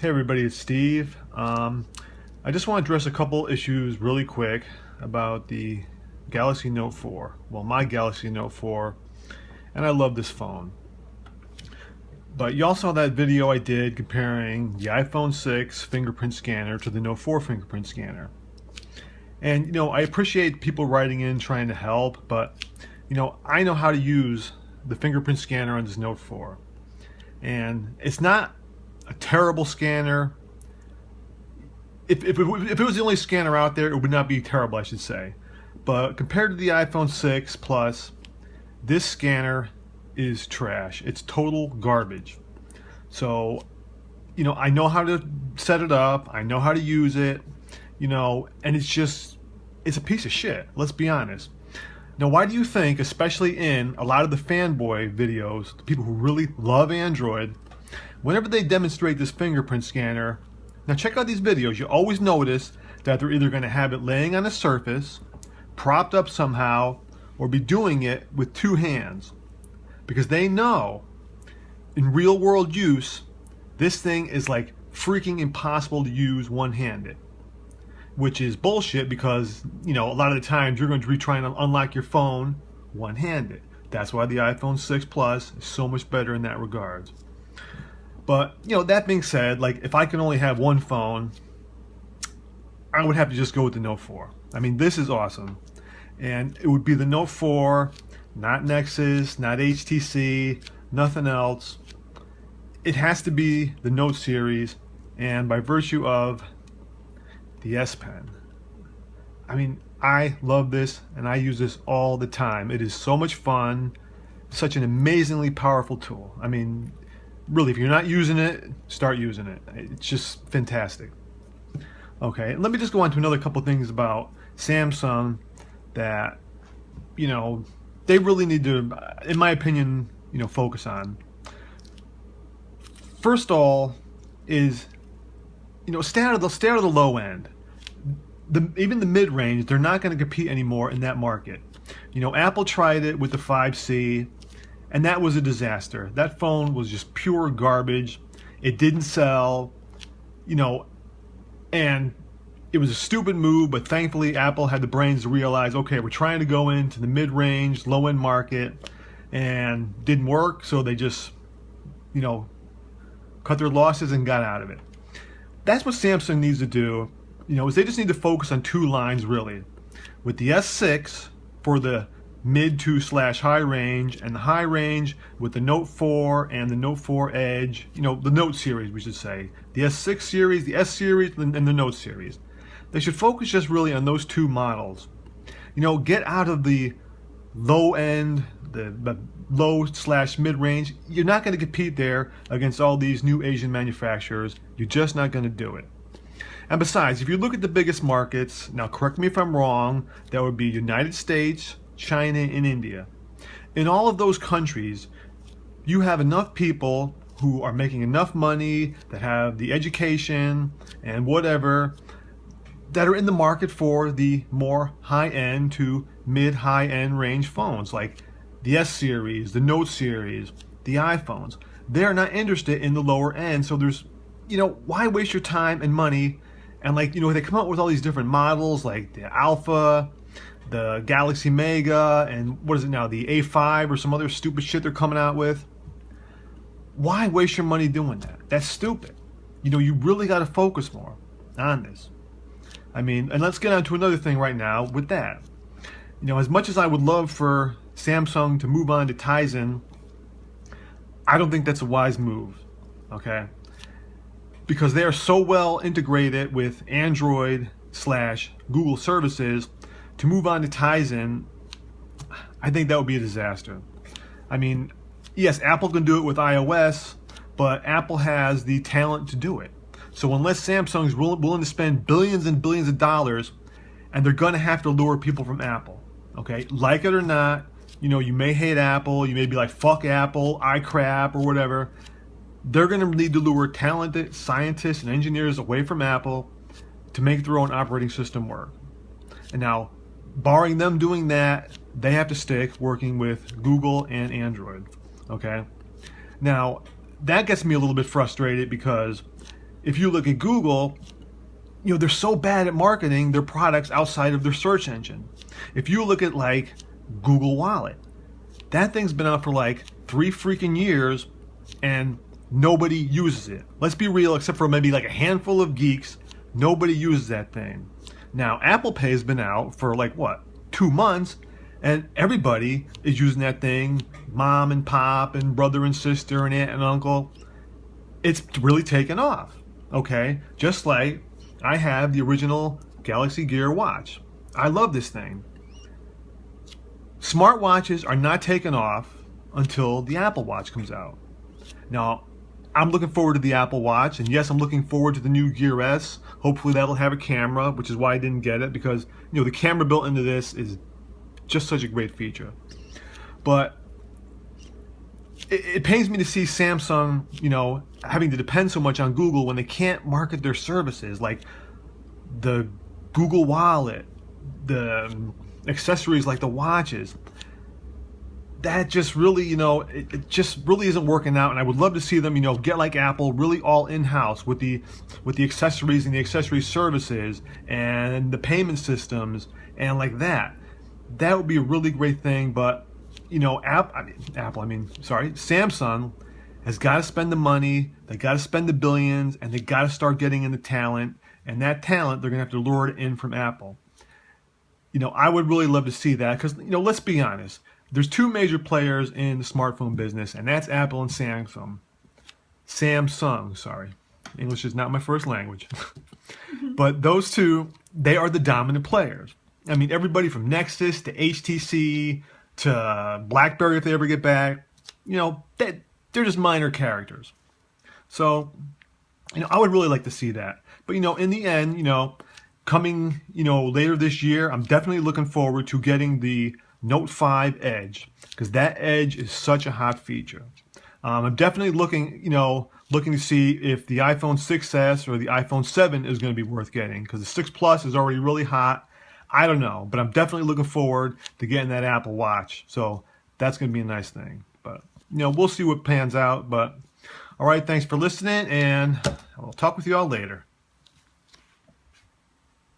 Hey everybody, it's Steve. I just want to address a couple issues really quick about the Galaxy Note 4. Well, my Galaxy Note 4, and I love this phone. But you all saw that video I did comparing the iPhone 6 fingerprint scanner to the Note 4 fingerprint scanner. And I appreciate people writing in trying to help, but I know how to use the fingerprint scanner on this Note 4. And it's not a terrible scanner. If it was the only scanner out there, it would not be terrible, I should say. But compared to the iPhone 6 Plus, this scanner is trash. It's total garbage. So, I know how to set it up. I know how to use it. And it's a piece of shit. Let's be honest. Now, why do you think, especially in a lot of the fanboy videos, the people who really love Android, whenever they demonstrate this fingerprint scanner, now check out these videos, you always notice that they're either going to have it laying on a surface, propped up somehow, or be doing it with two hands. Because they know, in real world use, this thing is like freaking impossible to use one-handed. Which is bullshit because, a lot of the times you're going to be trying to unlock your phone one-handed. That's why the iPhone 6 Plus is so much better in that regard. But, that being said, if I can only have one phone, I would have to just go with the Note 4. I mean, this is awesome. And it would be the Note 4, not Nexus, not HTC, nothing else. It has to be the Note series, and by virtue of the S Pen. I mean, I love this, and I use this all the time. It is so much fun, such an amazingly powerful tool. I mean, really, if you're not using it, start using it. It's just fantastic. Okay, let me just go on to another couple things about Samsung that, they really need to, in my opinion, focus on. First of all is, stay out of the low end. Even the mid-range, they're not going to compete anymore in that market. Apple tried it with the 5C, and that was a disaster. That phone was just pure garbage. It didn't sell, and it was a stupid move, but thankfully Apple had the brains to realize, okay, we're trying to go into the mid-range, low-end market, and didn't work, so they just, cut their losses and got out of it. That's what Samsung needs to do, is they just need to focus on two lines, really. With the S6 for the mid to / high range, and the high range with the Note 4 and the Note 4 Edge, the Note series, we should say. The S6 series, the S series, and the Note series. They should focus just really on those two models. Get out of the low end, the low / mid range. You're not going to compete there against all these new Asian manufacturers. You're just not going to do it. And besides, if you look at the biggest markets, now correct me if I'm wrong, that would be United States, China, and India. In all of those countries, you have enough people who are making enough money, that have the education and whatever, that are in the market for the more high-end to mid-high-end range phones, like the S series, the Note series, the iPhones. They're not interested in the lower end, so there's, why waste your time and money? And they come out with all these different models, like the Alpha, the Galaxy Mega, and what is it now, the A5 or some other stupid shit they're coming out with. Why waste your money doing that? That's stupid. You really got to focus more on this. I mean, and let's get on to another thing right now with that. As much as I would love for Samsung to move on to Tizen, I don't think that's a wise move, okay? Because they are so well integrated with Android / Google services, to move on to Tizen, I think that would be a disaster. I mean, yes, Apple can do it with iOS, but Apple has the talent to do it. So unless Samsung's willing to spend billions and billions of dollars, and they're going to have to lure people from Apple, okay? Like it or not, you may hate Apple, you may be like, fuck Apple, I crap, or whatever. They're going to need to lure talented scientists and engineers away from Apple to make their own operating system work. And now, barring them doing that, they have to stick working with Google and Android, okay? Now, that gets me a little bit frustrated because if you look at Google, they're so bad at marketing their products outside of their search engine. If you look at like Google Wallet, that thing's been out for like 3 freaking years and nobody uses it. Let's be real, except for maybe like a handful of geeks, nobody uses that thing. Now, Apple Pay has been out for like what, 2 months, and everybody is using that thing, mom and pop and brother and sister and aunt and uncle. It's really taken off, okay? Just like I have the original Galaxy Gear watch. I love this thing. Smartwatches are not taken off until the Apple Watch comes out. Now, I'm looking forward to the Apple Watch, and yes, I'm looking forward to the new Gear S. Hopefully that'll have a camera, which is why I didn't get it, because the camera built into this is just such a great feature. But it pains me to see Samsung, having to depend so much on Google when they can't market their services, like the Google Wallet, the accessories like the watches. That just really, it just really isn't working out, and I would love to see them, get like Apple, really all in-house with the accessories and the accessory services and the payment systems and like that. That would be a really great thing, but Samsung has got to spend the money, they got to spend the billions, and they got to start getting into talent, and that talent they're gonna have to lure it in from Apple. I would really love to see that, because let's be honest. There's 2 major players in the smartphone business, and that's Apple and Samsung. Samsung, sorry. English is not my first language. But those 2, they are the dominant players. I mean, everybody from Nexus to HTC to BlackBerry, if they ever get back, they're just minor characters. So, I would really like to see that. But, in the end, coming, later this year, I'm definitely looking forward to getting the Note 5 Edge, because that Edge is such a hot feature. I'm definitely looking to see if the iPhone 6s or the iPhone 7 is going to be worth getting, because the 6 Plus is already really hot. I don't know, but I'm definitely looking forward to getting that Apple Watch. So that's going to be a nice thing. But, we'll see what pans out. But, all right, thanks for listening, and I'll talk with you all later.